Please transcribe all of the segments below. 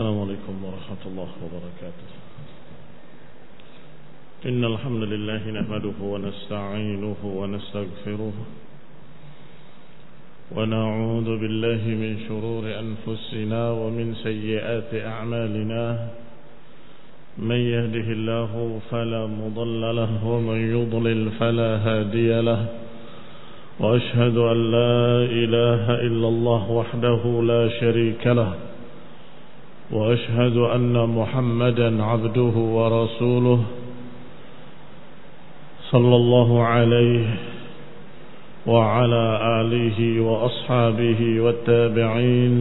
السلام عليكم ورحمة الله وبركاته. إن الحمد لله نحمده ونستعينه ونستغفره ونعوذ بالله من شرور أنفسنا ومن سيئات أعمالنا. من يهده الله فلا مضل له ومن يضلل فلا هادي له. وأشهد أن لا إله إلا الله وحده لا شريك له. وأشهد أن محمدا عبده ورسوله صلى الله عليه وعلى آله وأصحابه والتابعين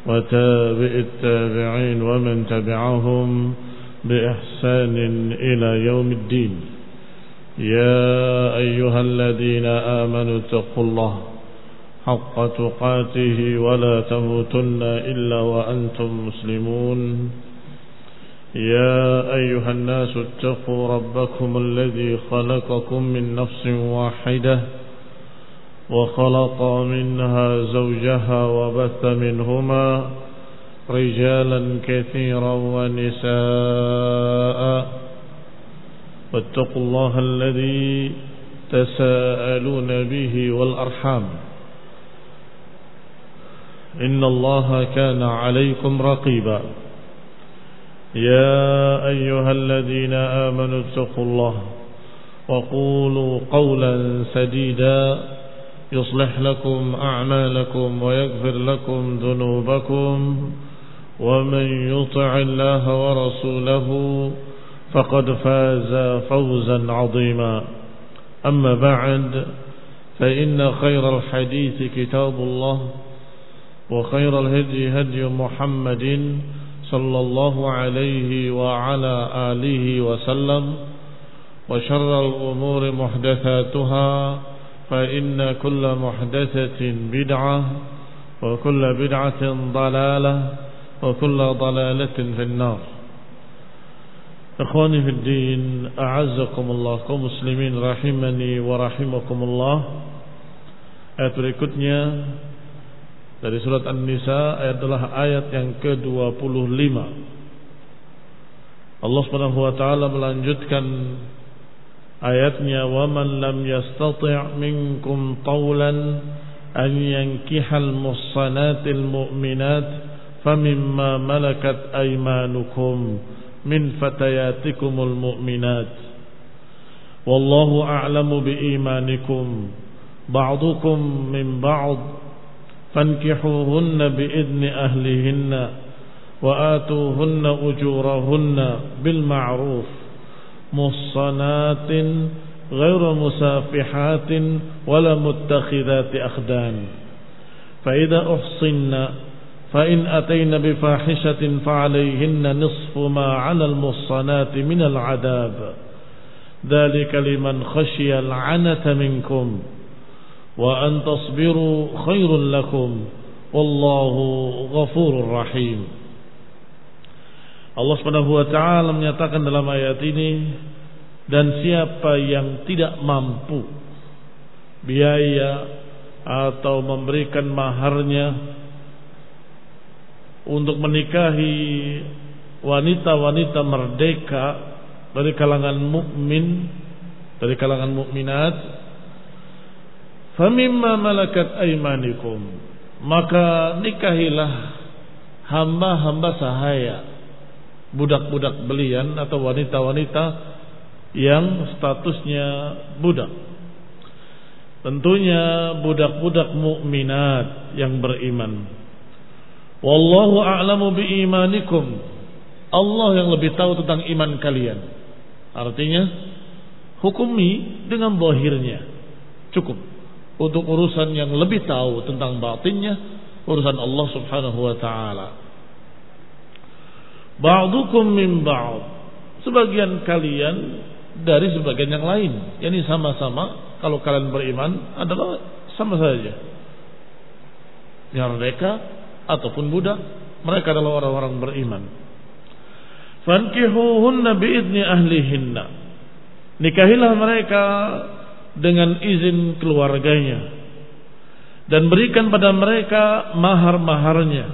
وتابع التابعين ومن تبعهم بإحسان إلى يوم الدين. يا أيها الذين آمنوا اتقوا الله حق تقاته ولا تموتن إلا وأنتم مسلمون. يا أيها الناس اتقوا ربكم الذي خلقكم من نفس واحدة وخلق منها زوجها وبث منهما رجالا كثيرا ونساء. واتقوا الله الذي تساءلون به والأرحام إن الله كان عليكم رقيبا. يا أيها الذين آمنوا اتقوا الله وقولوا قولا سديدا يصلح لكم أعمالكم ويغفر لكم ذنوبكم. ومن يطع الله ورسوله فقد فاز فوزا عظيما. أما بعد فإن خير الحديث كتاب الله وخير الهدي هدي محمد صلى الله عليه وعلى آله وسلم. وشر الأمور محدثاتها فإن كل محدثة بدعة وكل بدعة ضلالة وكل ضلالة في النار. Ikhwani fi din, a'azzakumullah, kaum muslimin rahimani wa rahimakumullah. Ayat berikutnya dari surat An-Nisa adalah ayat yang ke-25. Allah Subhanahu wa taala melanjutkan ayatnya, wa man lam yastati' minkum tawlan an yankihal muhsanatil mu'minat famimma malakat aymanukum min fatayatikumul mu'minat wallahu a'lamu biimanikum ba'dukum min ba'd fankihuhunna biidni ahlihinna wa atuhunna ujurahunna bil ma'ruf muhsanatin ghairu musafihatin wala muttakhidati akhdan fa idza uhsinna فإن أتين بفاحشة فعليهن نصف ما على المحصنات من العذاب ذلك لمن خشي العنة منكم وأن تصبروا خير لكم والله غفور رحيم. Allah Subhanahu wa taala menyatakan dalam ayat ini, dan siapa yang tidak mampu biaya atau memberikan maharnya untuk menikahi wanita-wanita merdeka dari kalangan mukmin, dari kalangan mukminat, famimma malakat aymanikum, maka nikahilah hamba-hamba sahaya, budak-budak belian atau wanita-wanita yang statusnya budak. Tentunya budak-budak mukminat yang beriman. Wallahu a'lamu biimanikum, Allah yang lebih tahu tentang iman kalian. Artinya hukumi dengan zahirnya cukup. Untuk urusan yang lebih tahu tentang batinnya, urusan Allah Subhanahu wa taala. Ba'dukum min ba'd, sebagian kalian dari sebagian yang lain. Yani sama-sama, kalau kalian beriman adalah sama saja. Yang mereka ataupun budak, mereka adalah orang-orang beriman. Fankihuhunna biidni ahlihinna, nikahilah mereka dengan izin keluarganya dan berikan pada mereka mahar-maharnya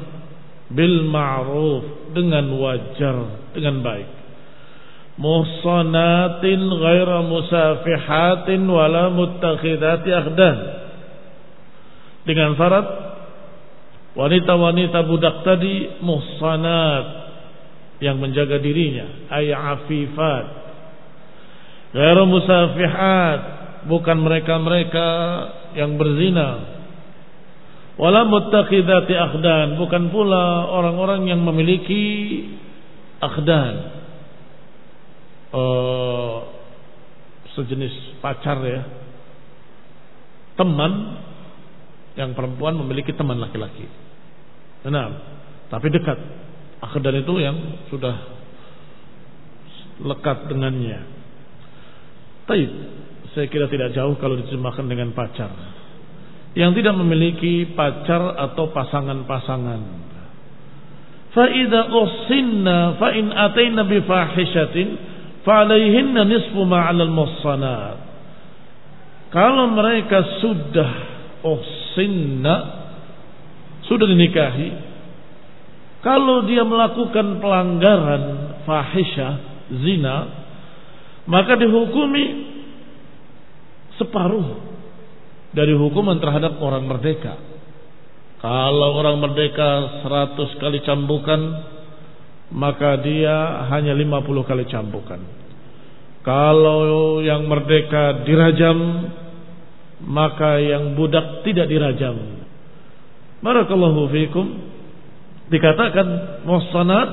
bil ma'ruf, dengan wajar, dengan baik. Muhsanatin ghaira musafihatin wala muttakhidati akhdan. Dengan syarat wanita-wanita budak tadi muhsanat, yang menjaga dirinya, ay afifat. Ghaira musafihat, bukan mereka-mereka yang berzina. Wala muttakhidati akhdan, bukan pula orang-orang yang memiliki akhdan, sejenis pacar ya, teman yang perempuan memiliki teman laki-laki. Nah, tapi dekat. Akhdan itu yang sudah lekat dengannya. Taib, saya kira tidak jauh kalau diterjemahkan dengan pacar. Yang tidak memiliki pacar atau pasangan-pasangan. Fa idza uhsinna fa in ataina bi fahishatin fa alaihinna nisfu ma 'alal muhsanat. Kalau mereka sudah uhsinna, sudah dinikahi, kalau dia melakukan pelanggaran fahisyah, zina, maka dihukumi separuh dari hukuman terhadap orang merdeka. Kalau orang merdeka 100 kali cambukan, maka dia hanya 50 kali cambukan. Kalau yang merdeka dirajam, maka yang budak tidak dirajam. Barakallahu fiikum. Dikatakan muhsanat,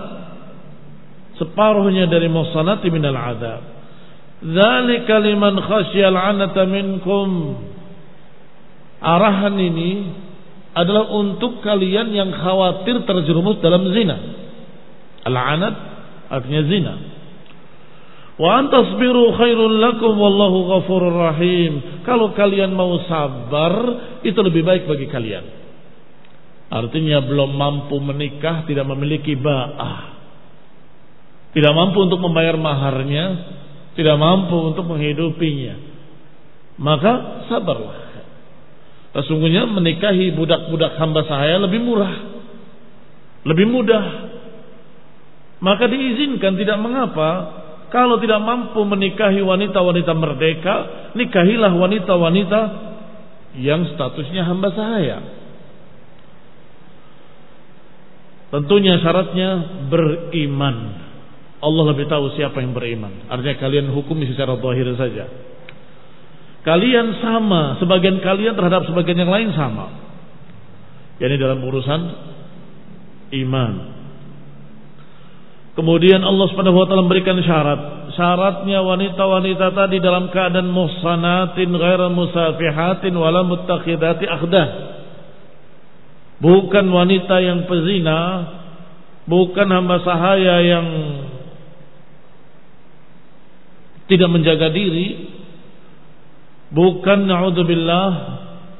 separuhnya dari muhsanat minal adab. Dzalika liman khasyal 'anata minkum. Arahan ini adalah untuk kalian yang khawatir terjerumus dalam zina. Al-'anat artinya zina. Wa antasbiru khairul lakum wallahu ghafurur rahim. Kalau kalian mau sabar, itu lebih baik bagi kalian. Artinya belum mampu menikah, tidak memiliki ba'ah, tidak mampu untuk membayar maharnya, tidak mampu untuk menghidupinya, maka sabarlah. Sesungguhnya menikahi budak-budak hamba sahaya lebih murah, lebih mudah. Maka diizinkan, tidak mengapa. Kalau tidak mampu menikahi wanita-wanita merdeka, nikahilah wanita-wanita yang statusnya hamba sahaya. Tentunya syaratnya beriman. Allah lebih tahu siapa yang beriman. Artinya kalian hukumi secara zahir saja. Kalian sama, sebagian kalian terhadap sebagian yang lain sama. Yani dalam urusan iman. Kemudian Allah Subhanahu wa taala memberikan syarat. Syaratnya wanita-wanita tadi dalam keadaan muhsanatin ghaira musafihatin wala muttakhidati akhdah. Bukan wanita yang pezina, bukan hamba sahaya yang tidak menjaga diri, bukan na'udzubillah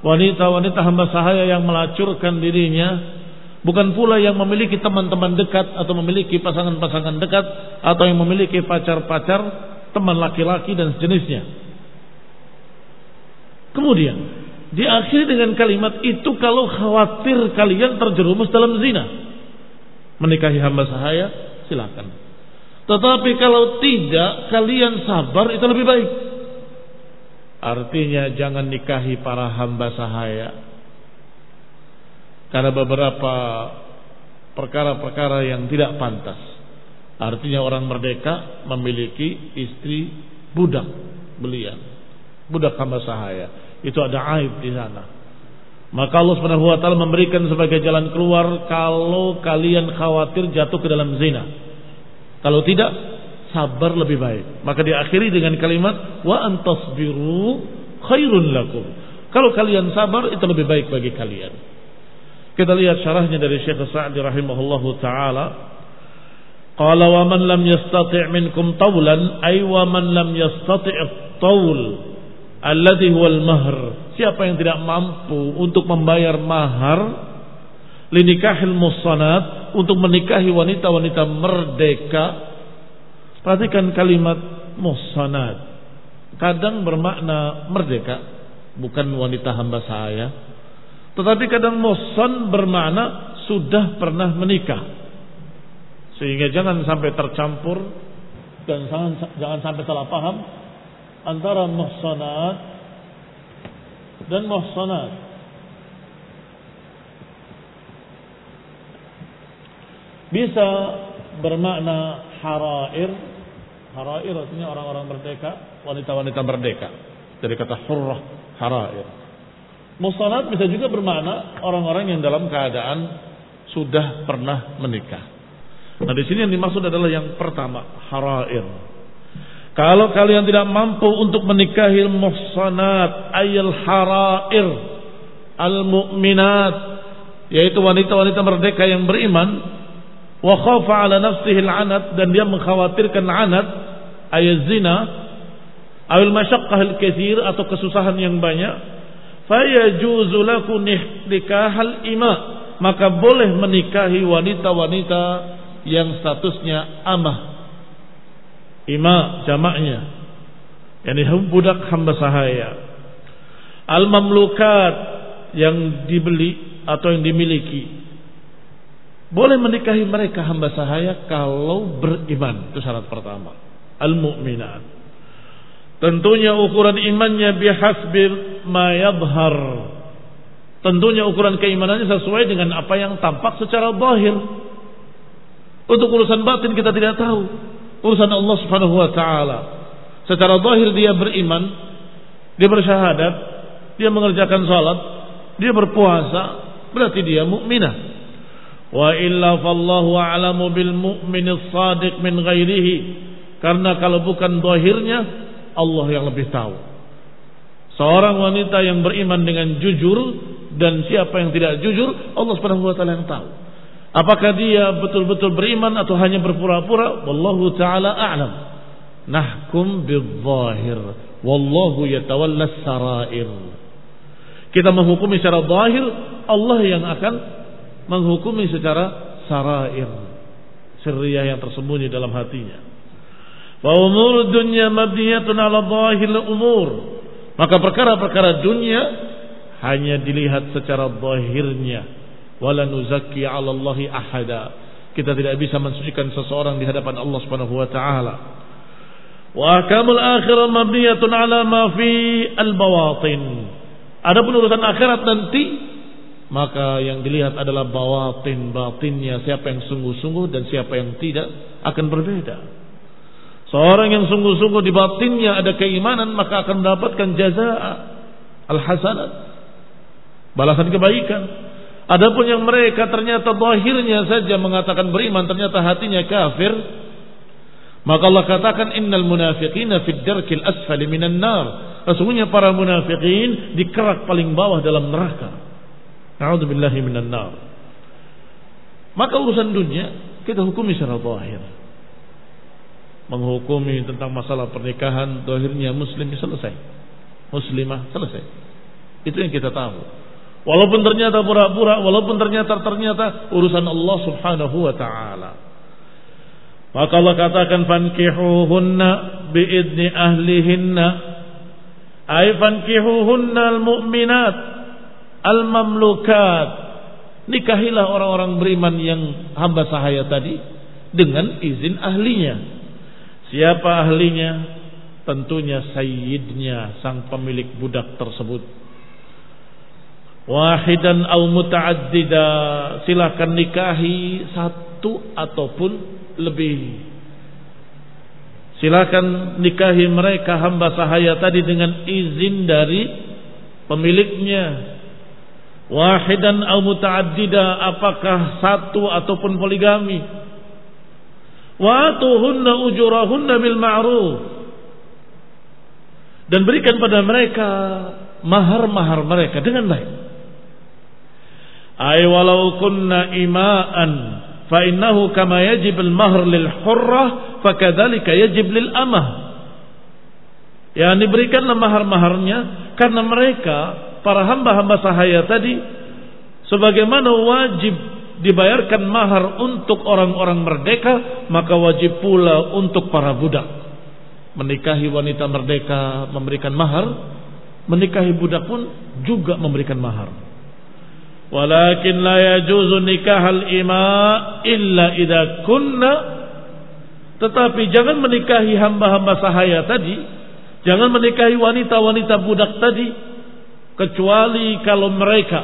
wanita-wanita hamba sahaya yang melacurkan dirinya, bukan pula yang memiliki teman-teman dekat atau memiliki pasangan-pasangan dekat atau yang memiliki pacar-pacar, teman laki-laki dan sejenisnya. Kemudian diakhiri dengan kalimat itu kalau khawatir kalian terjerumus dalam zina. Menikahi hamba sahaya silakan. Tetapi kalau tidak, kalian sabar, itu lebih baik. Artinya jangan nikahi para hamba sahaya. Karena beberapa perkara-perkara yang tidak pantas. Artinya orang merdeka memiliki istri budak belian, budak hamba sahaya. Itu ada aib di sana. Maka Allah Subhanahu wa taala memberikan sebagai jalan keluar kalau kalian khawatir jatuh ke dalam zina. Kalau tidak, sabar lebih baik. Maka diakhiri dengan kalimat wa antasbiru khairun lakum. Kalau kalian sabar, itu lebih baik bagi kalian. Kita lihat syarahnya dari Syekh Sa'di rahimahullahu taala. Qala wa man lam yastati' minkum tawlan ay wa man lam yastati' at-tawl alladhi huwal mahr. Siapa yang tidak mampu untuk membayar mahar linikahil muhsanat, untuk menikahi wanita-wanita merdeka. Perhatikan kalimat muhsanat. Kadang bermakna merdeka, bukan wanita hamba sahaya. Tetapi kadang muhsan bermakna sudah pernah menikah. Sehingga jangan sampai tercampur dan jangan sampai salah paham antara muhsanat dan muhsanat. Bisa bermakna harair. Harair artinya orang-orang merdeka, wanita-wanita merdeka. Dari kata hurrah, harair. Muhsanat bisa juga bermakna orang-orang yang dalam keadaan sudah pernah menikah. Nah, di sini yang dimaksud adalah yang pertama, harair. Kalau kalian tidak mampu untuk menikahi muhsanat, ayil harair, al-mu'minat, yaitu wanita-wanita merdeka yang beriman, wa khafa ala nafsihi al-anat, dan dia mengkhawatirkan anat, ayat zina, awil masyaqqah al-katsir, atau kesusahan yang banyak, fayajuzu lakum nikahal ima, maka boleh menikahi wanita-wanita yang statusnya amah. Ima jamaknya, yakni budak hamba sahaya. Al-mamlukat, yang dibeli atau yang dimiliki. Boleh menikahi mereka hamba sahaya kalau beriman. Itu syarat pertama. Al-mu'minat. Tentunya ukuran imannya bihasbi ma yadhhar. Tentunya ukuran keimanannya sesuai dengan apa yang tampak secara zahir. Untuk urusan batin kita tidak tahu. Urusan Allah Subhanahu wa taala. Secara zahir dia beriman, dia bersyahadat, dia mengerjakan salat, dia berpuasa, berarti dia mukminah. Wa illa fallahu a'lamu bil mu'minis shadiq min ghairihi. Karena kalau bukan zahirnya, Allah yang lebih tahu. Seorang wanita yang beriman dengan jujur dan siapa yang tidak jujur, Allah Subhanahu wa taala yang tahu. Apakah dia betul-betul beriman atau hanya berpura-pura? Wallahu ta'ala a'lam. Nahkum bil-zahir, wallahu yatawallas sarair. Kita menghukumi secara zahir, Allah yang akan menghukumi secara sarair, sirriyah yang tersembunyi dalam hatinya. Wa umur dunya mabniyatun ala zahiril umur. Maka perkara-perkara dunia hanya dilihat secara zahirnya. Wala nuzakki 'ala Allahi ahada. Kita tidak bisa mensucikan seseorang di hadapan Allah Subhanahu wa taala. Wa ahkamul akhirah mabniyatun 'ala ma fi al-bawatin. Adapun urusan akhirat nanti, maka yang dilihat adalah bawatin, batinnya, siapa yang sungguh-sungguh dan siapa yang tidak akan berbeda. Seorang yang sungguh-sungguh di batinnya ada keimanan, maka akan mendapatkan jazaa al-hasanat, balasan kebaikan. Adapun yang mereka ternyata zahirnya saja mengatakan beriman, ternyata hatinya kafir, maka Allah katakan innal munafiqina fid darkil asfali minan nar. Sesungguhnya para munafikin di kerak paling bawah dalam neraka. A'udzubillahi minan nar. Maka urusan dunia kita hukumi secara zahir. Menghukumi tentang masalah pernikahan zahirnya muslim selesai, muslimah selesai. Itu yang kita tahu. Walaupun ternyata pura-pura, walaupun ternyata urusan Allah Subhanahu wa taala. Maka Allah katakan fankihuhunna biidni ahlihinna. Ay fankihuhunna almu'minat almamlukat. Nikahilah orang-orang beriman yang hamba sahaya tadi dengan izin ahlinya. Siapa ahlinya? Tentunya sayyidnya, sang pemilik budak tersebut. Wahidan au muta'addida, silakan nikahi satu ataupun lebih. Silakan nikahi mereka hamba sahaya tadi dengan izin dari pemiliknya. Wahidan au muta'addida, apakah satu ataupun poligami. Wa atuhunna ujurahunna bil ma'ruf, dan berikan pada mereka mahar-mahar mereka dengan baik. Ay walau kunna ima'an fa innahu kama yajib al-mahr lil hurrah fakadzalika yajib lil amah. Ya, diberikanlah mahar-maharnya karena mereka para hamba-hamba sahaya tadi sebagaimana wajib dibayarkan mahar untuk orang-orang merdeka, maka wajib pula untuk para budak. Menikahi wanita merdeka memberikan mahar, menikahi budak pun juga memberikan mahar. Walakin la yajuzu nikahal ima illa idza kunna, tetapi jangan menikahi hamba-hamba sahaya tadi, jangan menikahi wanita-wanita budak tadi, kecuali kalau mereka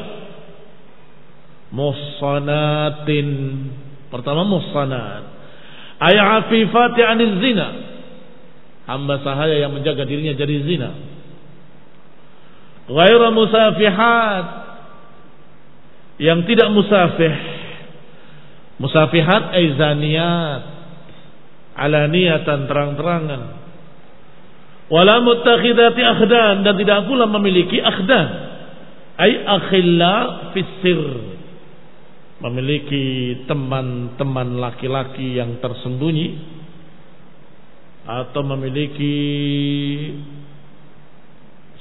muhsanatin. Pertama muhsanat, ay afifati anil zina, hamba sahaya yang menjaga dirinya dari zina. Ghairu musafihat, yang tidak musafih. Musafihat ay zaniyat, alaniyatan, terang-terangan. Wala muttakhidati akhdan, dan tidak pula memiliki akhdan, ay akhilla fis sir, memiliki teman-teman laki-laki yang tersembunyi, atau memiliki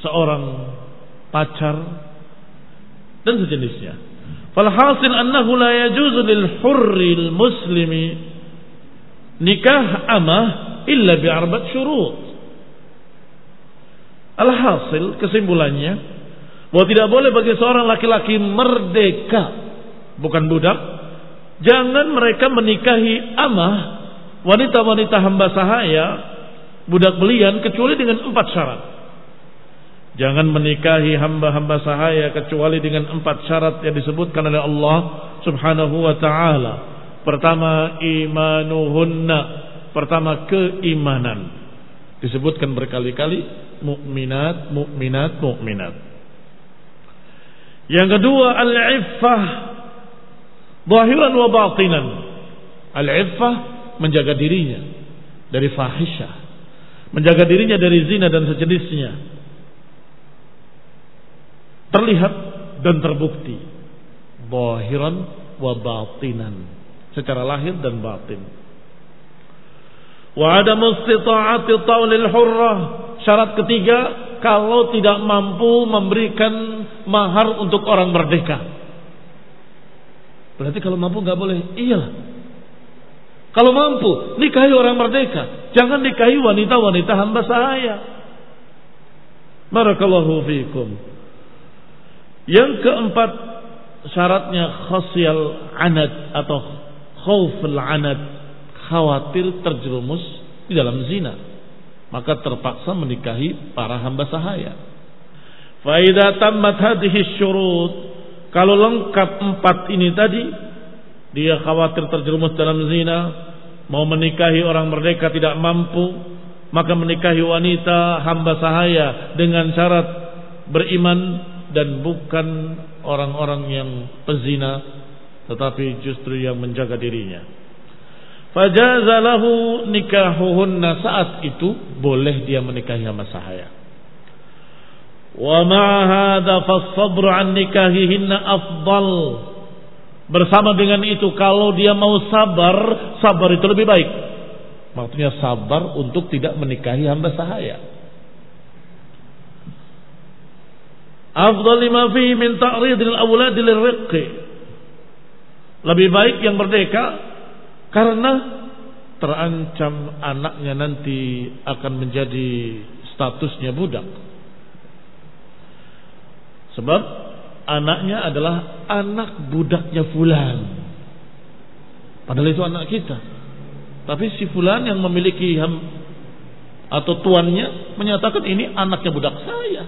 seorang pacar dan sejenisnya. Falhasil annahu la yajuzu lil hurril muslimi nikah amah illa bi arba't syurut. Alhasil, kesimpulannya, bahwa tidak boleh bagi seorang laki-laki merdeka, bukan budak, jangan mereka menikahi amah, wanita-wanita hamba sahaya, budak belian, kecuali dengan 4 syarat. Jangan menikahi hamba-hamba sahaya kecuali dengan 4 syarat yang disebutkan oleh Allah Subhanahu wa ta'ala. Pertama, imanuhunna, pertama keimanan. Disebutkan berkali-kali, mukminat, mukminat, mukminat. Yang kedua, al-iffah zahiran wa batinan. Al-iffah, menjaga dirinya dari fahisyah, menjaga dirinya dari zina dan sejenisnya, terlihat dan terbukti, zahiran wa batinan, secara lahir dan batin. Wa ada mustita'ati taulil hurrah, syarat ketiga, kalau tidak mampu memberikan mahar untuk orang merdeka. Berarti kalau mampu nggak boleh? Iya. Kalau mampu, nikahi orang merdeka, jangan nikahi wanita-wanita hamba sahaya. Barakallahu fiikum. Yang keempat, syaratnya khasyal anad atau khauful anad, khawatir terjerumus di dalam zina, maka terpaksa menikahi para hamba sahaya. Fa idza tammat hadhihi syurut, kalau lengkap 4 ini tadi, dia khawatir terjerumus dalam zina, mau menikahi orang merdeka tidak mampu, maka menikahi wanita hamba sahaya dengan syarat beriman dan bukan orang-orang yang pezina, tetapi justru yang menjaga dirinya. Fajaza lahu nikahuhunna, saat itu boleh dia menikahi hamba sahaya. Wa ma'a hadza fas-sabru an nikahihinna afdal. Bersama dengan itu, kalau dia mau sabar, sabar itu lebih baik. Maksudnya sabar untuk tidak menikahi hamba sahaya. Afdal lima fihi min ta'ridil awlad lirriqi. Lebih baik yang merdeka, karena terancam anaknya nanti akan menjadi statusnya budak. Sebab anaknya adalah anak budaknya fulan, padahal itu anak kita. Tapi si fulan yang memiliki atau tuannya menyatakan ini anaknya budak saya.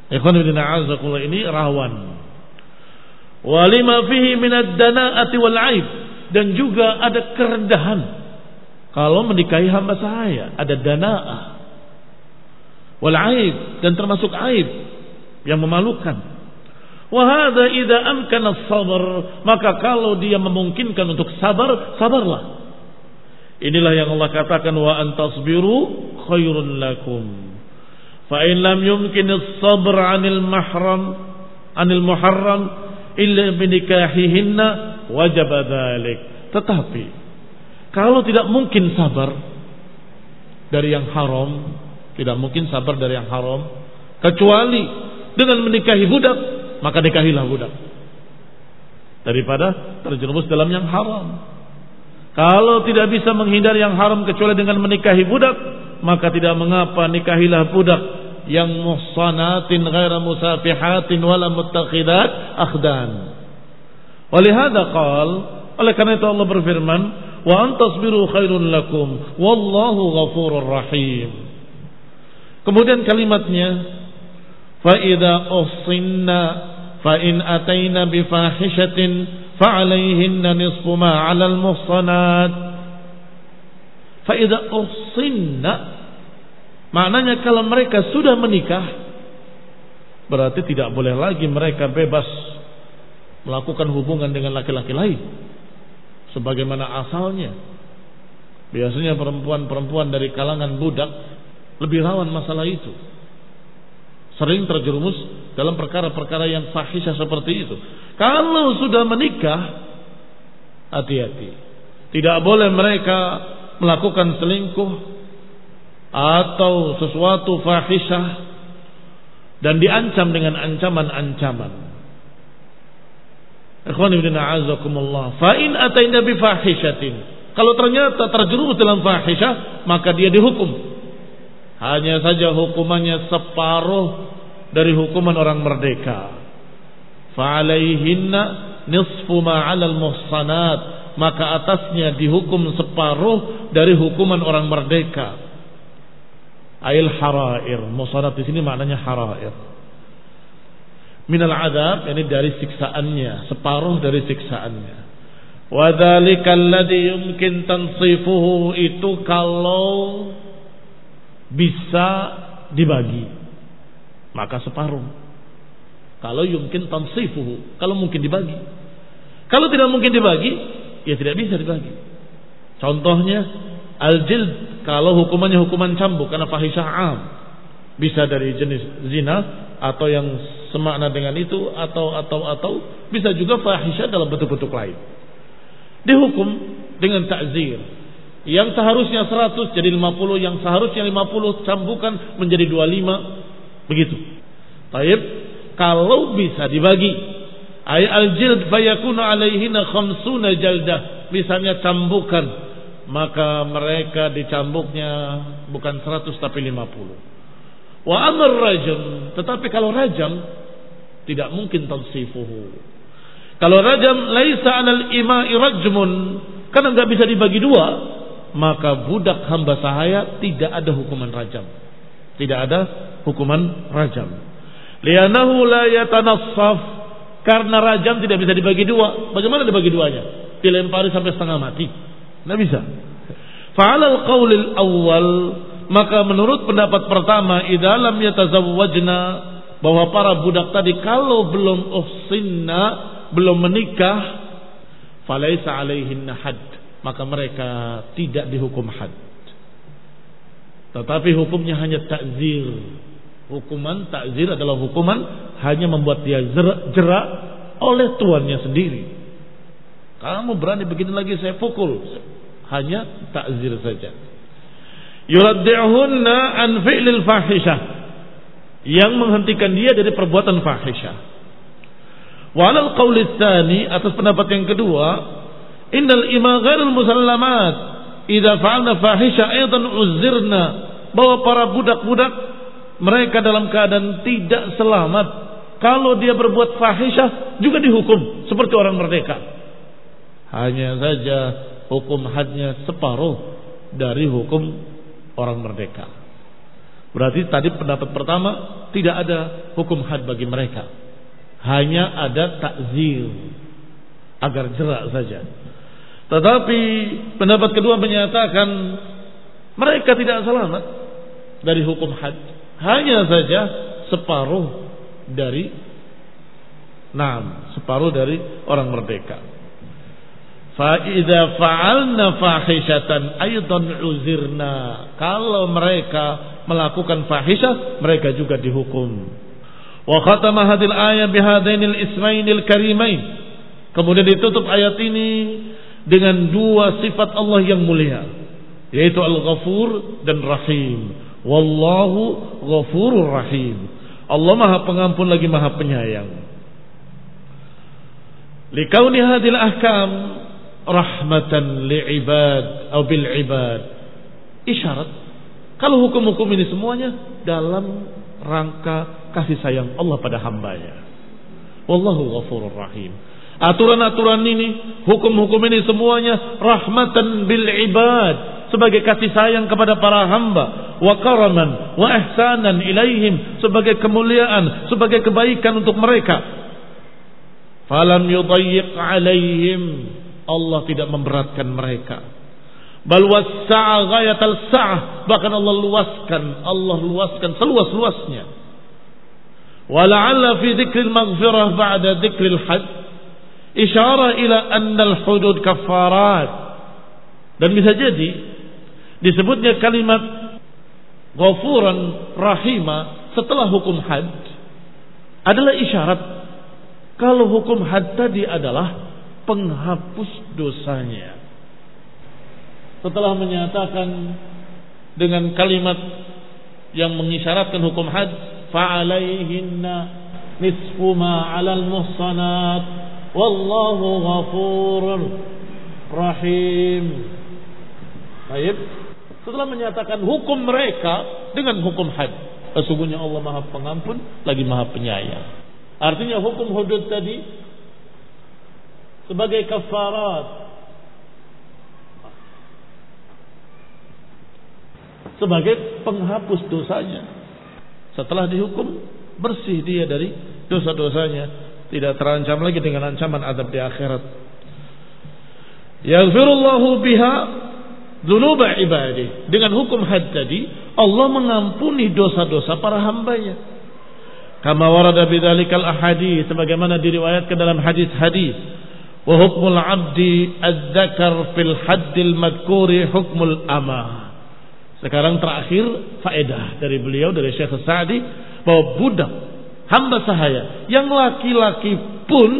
Ikhwan fillah a'azakumullah, ini rawan. Walima fihi minad dana'ati wal 'aib, dan juga ada kerendahan kalau menikahi hamba sahaya, ada dana'ah wal 'aib, dan termasuk aib yang memalukan. Wa hadza idza amkana as-sabr, maka kalau dia memungkinkan untuk sabar, sabarlah. Inilah yang Allah katakan, wa antasbiru khairun lakum. Fa in lam yumkin as-sabr 'anil muharram illa binikahihinna wajaba dzalik. Tetapi kalau tidak mungkin sabar dari yang haram, tidak mungkin sabar dari yang haram kecuali dengan menikahi budak, maka nikahilah budak daripada terjerumus dalam yang haram. Kalau tidak bisa menghindari yang haram kecuali dengan menikahi budak, maka tidak mengapa nikahilah budak yang muhsanatin ghaira musafihatin wala muttakhidat akhdan. Walihada qal, oleh karena itu Allah berfirman, wa antasbiru khairun lakum wallahu ghafurur rahim. Kemudian kalimatnya, fa idza uhsinna fa in ataina bi fahishatin fa 'alaihinna nisfu ma 'alal muhsanat. Fa idza uhsinna, maknanya kalau mereka sudah menikah, berarti tidak boleh lagi mereka bebas melakukan hubungan dengan laki-laki lain sebagaimana asalnya. Biasanya perempuan-perempuan dari kalangan budak lebih rawan masalah itu, sering terjerumus dalam perkara-perkara yang fahisyah seperti itu. Kalau sudah menikah, hati-hati, tidak boleh mereka melakukan selingkuh atau sesuatu fahisyah dan diancam dengan ancaman-ancaman. Ikhwani fillah a'azakumullah, fa in ataina bi fahishatin, kalau ternyata terjerumus dalam fahisyah, maka dia dihukum. Hanya saja hukumannya separuh dari hukuman orang merdeka. Fa 'alaihinna nisfu ma 'alal muhsanat, maka atasnya dihukum separuh dari hukuman orang merdeka. Ail harair, muhsanat di sini maknanya harair. Minal adab, ini dari siksaannya, separuh dari siksaannya. Wa dzalika alladhi yumkin tansifuhu, itu kalau bisa dibagi, maka separuh. Kalau yumkin tansifuhu, kalau mungkin dibagi. Kalau tidak mungkin dibagi, ya tidak bisa dibagi. Contohnya al-jild, kalau hukumannya hukuman cambuk karena fahisyah am, bisa dari jenis zina atau yang semakna dengan itu, atau bisa juga fahisyah dalam bentuk-bentuk lain. Dihukum dengan ta'zir. Yang seharusnya 100 jadi 50, yang seharusnya 50 cambukan menjadi 25, begitu. Taib, kalau bisa dibagi, ay al-jild fayakunu alaihina 50 jaldah, misalnya cambukan, maka mereka dicambuknya bukan 100 tapi 50. Wa amar rajam, tetapi kalau rajam tidak mungkin tansifuhu. Kalau rajam laisa 'alal ima'i rajmun, karena enggak bisa dibagi dua, maka budak hamba sahaya tidak ada hukuman rajam. Tidak ada hukuman rajam. Li'annahu la yatanassaf, karena rajam tidak bisa dibagi dua. Bagaimana dibagi duanya? Dilempari sampai setengah mati? Tidak bisa. Fa'alal qaulil awwal, maka menurut pendapat pertama, idza lam yatazawwajna, bahwa para budak tadi kalau belum uhsinna, belum menikah, falaisa alaihinna hadd, maka mereka tidak dihukum had, tetapi hukumnya hanya takzir. Hukuman takzir adalah hukuman hanya membuat dia jerak oleh tuannya sendiri. Kamu berani begini lagi, saya pukul. Hanya takzir saja. Yuraddi'hunna an fi'lil fahisyah, yang menghentikan dia dari perbuatan fahisyah. Wa 'alal qauli tsani, atas pendapat yang kedua, innal ima ghairul musallamat idza fa'alna fahisha aidan uzirna, bahwa para budak-budak mereka dalam keadaan tidak selamat, kalau dia berbuat fahisyah juga dihukum seperti orang merdeka. Hanya saja hukum hadnya separuh dari hukum orang merdeka. Berarti tadi pendapat pertama tidak ada hukum had bagi mereka, hanya ada takzir agar jerak saja. Tetapi pendapat kedua menyatakan mereka tidak selamat dari hukum had, hanya saja separuh dari separuh dari orang merdeka. Fa idza fa'alna fahishatan aidan uzirna, kalau mereka melakukan fahisyah mereka juga dihukum. Wa khatama hadil ayat bihadainil ismainil karimain, kemudian ditutup ayat ini dengan dua sifat Allah yang mulia, yaitu Al-Ghafur dan Rahim. Wallahu Ghafurur Rahim. Allah Maha Pengampun lagi Maha Penyayang. Likauni hadil ahkam rahmatan li'ibad atau bil ibad. Isyarat kalau hukum-hukum ini semuanya dalam rangka kasih sayang Allah pada hambanya. Wallahu ghafurur rahim. Aturan-aturan ini, hukum-hukum ini semuanya rahmatan bil ibad, sebagai kasih sayang kepada para hamba, wa karaman wa ihsanan ilaihim, sebagai kemuliaan, sebagai kebaikan untuk mereka. Falam yudayyiq alaihim, Allah tidak memberatkan mereka. Bal wassa'a ghayatal sa'ah, bahkan Allah luaskan seluas-luasnya. Wa la'alla fi dzikril maghfirah ba'da dzikril hadd isyarah ila anna al-hudud kaffarat. Dan bisa jadi disebutnya kalimat ghafuran rahima setelah hukum had adalah isyarat kalau hukum had tadi adalah penghapus dosanya. Setelah menyatakan dengan kalimat yang mengisyaratkan hukum had, fa'alaihinna nisfu ma 'alal muhsanat wallahu ghafurur rahim. Baik. Setelah menyatakan hukum mereka dengan hukum had, sesungguhnya Allah Maha Pengampun lagi Maha Penyayang. Artinya hukum hudud tadi sebagai kafarat, sebagai penghapus dosanya. Setelah dihukum, bersih dia dari dosa-dosanya, tidak terancam lagi dengan ancaman azab di akhirat. Yaghfirullahu biha dzunuba ibadi. Dengan hukum had tadi, Allah mengampuni dosa-dosa para hambanya. Kama warada bidzalikal ahadits, sebagaimana diriwayatkan dalam hadis-hadis. Wa hukmul 'abdi adz-dzakar fil haddil madhkuri hukmul amah. Sekarang terakhir faedah dari beliau, dari Syekh Sa'di, bahwa budak hamba sahaya yang laki-laki pun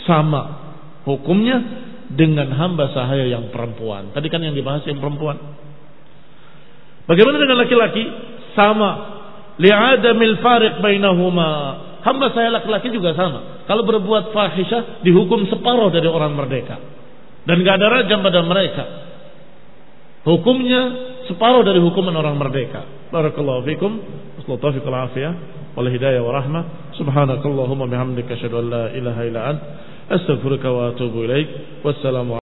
sama hukumnya dengan hamba sahaya yang perempuan. Tadi kan yang dibahas yang perempuan. Bagaimana dengan laki-laki? Sama. Li'adamil fariq bainahuma. Hamba sahaya laki-laki juga sama. Kalau berbuat fahisyah dihukum separuh dari orang merdeka. Dan gak ada rajam pada mereka. Hukumnya separuh dari hukuman orang merdeka. Barakallahu fikum. Wassallallahu taufiq wal afiyah wal hidayah wa rahmah. Subhanakallahumma bihamdika asyhadu an la ilaha illa ant astaghfiruka wa atubu ilaik. Wassalamu